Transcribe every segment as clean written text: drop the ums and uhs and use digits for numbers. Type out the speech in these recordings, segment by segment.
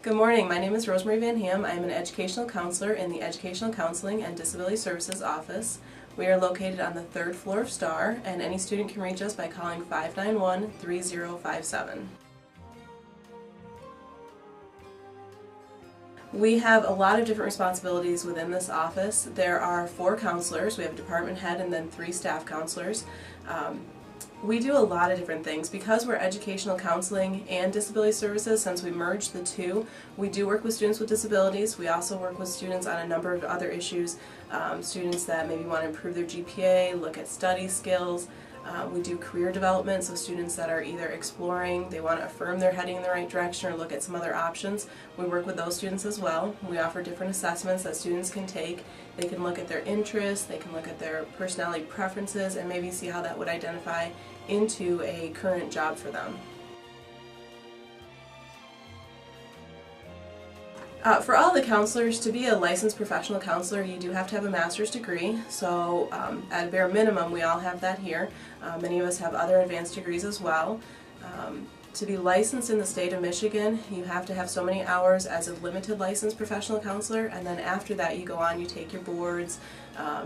Good morning. My name is Rosemary Van Ham. I am an educational counselor in the Educational Counseling and Disability Services Office. We are located on the 3rd floor of Star, and any student can reach us by calling 591-3057. We have a lot of different responsibilities within this office. There are 4 counselors. We have a department head and then 3 staff counselors. We do a lot of different things. Because we're educational counseling and disability services, since we merged the two, we do work with students with disabilities. We also work with students on a number of other issues, students that maybe want to improve their GPA, look at study skills. We do career development, so students that are either exploring, they want to affirm they're heading in the right direction or look at some other options. We work with those students as well. We offer different assessments that students can take. They can look at their interests, they can look at their personality preferences, and maybe see how that would identify into a current job for them. For all the counselors, to be a licensed professional counselor, you do have to have a master's degree. So at a bare minimum, we all have that here. Many of us have other advanced degrees as well. To be licensed in the state of Michigan, you have to have so many hours as a limited licensed professional counselor, and then after that you go on, you take your boards,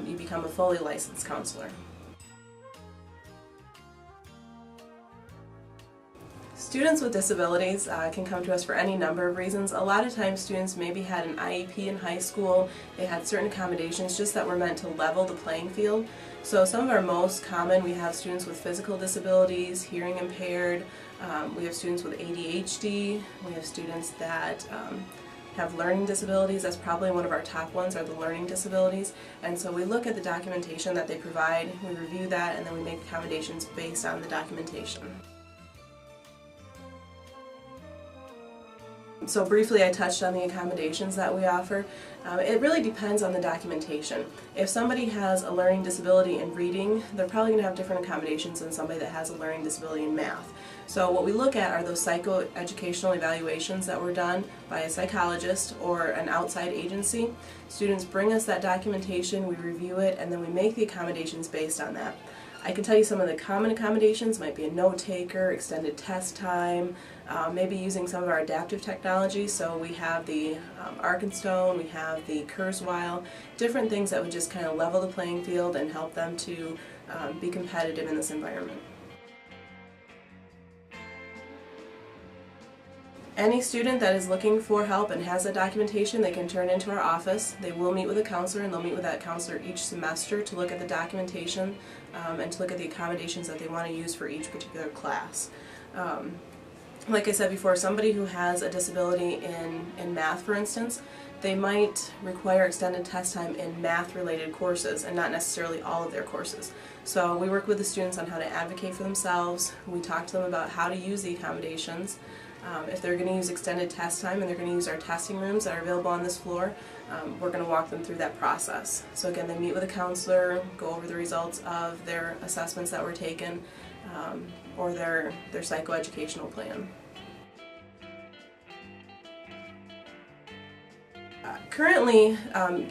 you become a fully licensed counselor. Students with disabilities can come to us for any number of reasons. A lot of times students maybe had an IEP in high school, they had certain accommodations just that were meant to level the playing field. So some of our most common, we have students with physical disabilities, hearing impaired, we have students with ADHD, we have students that have learning disabilities. That's probably one of our top ones, are the learning disabilities. And so we look at the documentation that they provide, we review that, and then we make accommodations based on the documentation. So briefly I touched on the accommodations that we offer. It really depends on the documentation. If somebody has a learning disability in reading, they're probably going to have different accommodations than somebody that has a learning disability in math. So what we look at are those psychoeducational evaluations that were done by a psychologist or an outside agency. Students bring us that documentation, we review it, and then we make the accommodations based on that. I can tell you some of the common accommodations might be a note taker, extended test time, maybe using some of our adaptive technology. So we have the Arkenstone, we have the Kurzweil, different things that would just kind of level the playing field and help them to be competitive in this environment. Any student that is looking for help and has that documentation, they can turn into our office. They will meet with a counselor, and they'll meet with that counselor each semester to look at the documentation and to look at the accommodations that they want to use for each particular class. Like I said before, somebody who has a disability in math, for instance, they might require extended test time in math-related courses and not necessarily all of their courses. So we work with the students on how to advocate for themselves. We talk to them about how to use the accommodations. If they're going to use extended test time and they're going to use our testing rooms that are available on this floor, we're going to walk them through that process. So again, they meet with a counselor, go over the results of their assessments that were taken, or their psychoeducational plan. Currently,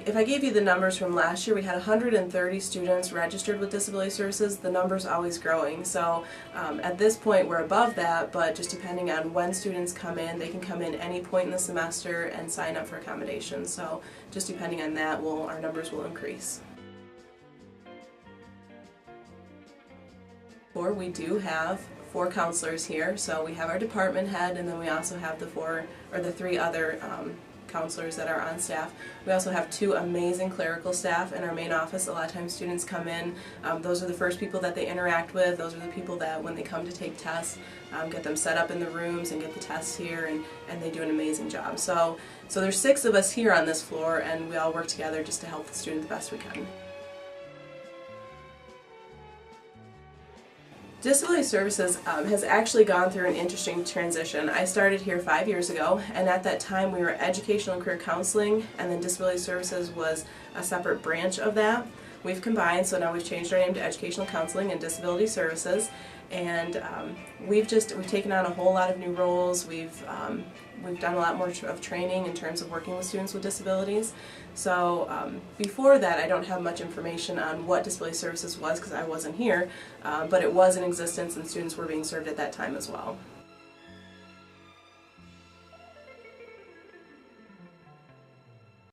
if I gave you the numbers from last year, we had 130 students registered with disability services. The number's always growing. So at this point we're above that, but just depending on when students come in, they can come in any point in the semester and sign up for accommodations. So just depending on that, our numbers will increase. We do have 4 counselors here. So we have our department head, and then we also have the 3 other counselors that are on staff. We also have 2 amazing clerical staff in our main office. A lot of times students come in, those are the first people that they interact with, those are the people that when they come to take tests, get them set up in the rooms and get the tests here, and they do an amazing job. So there's 6 of us here on this floor, and we all work together just to help the student the best we can. Disability Services has actually gone through an interesting transition. I started here 5 years ago, and at that time we were Educational and Career Counseling, and then Disability Services was a separate branch of that. We've combined, so now we've changed our name to Educational Counseling and Disability Services, and we've taken on a whole lot of new roles. We've done a lot more of training in terms of working with students with disabilities. So before that, I don't have much information on what Disability Services was because I wasn't here, but it was in existence and students were being served at that time as well.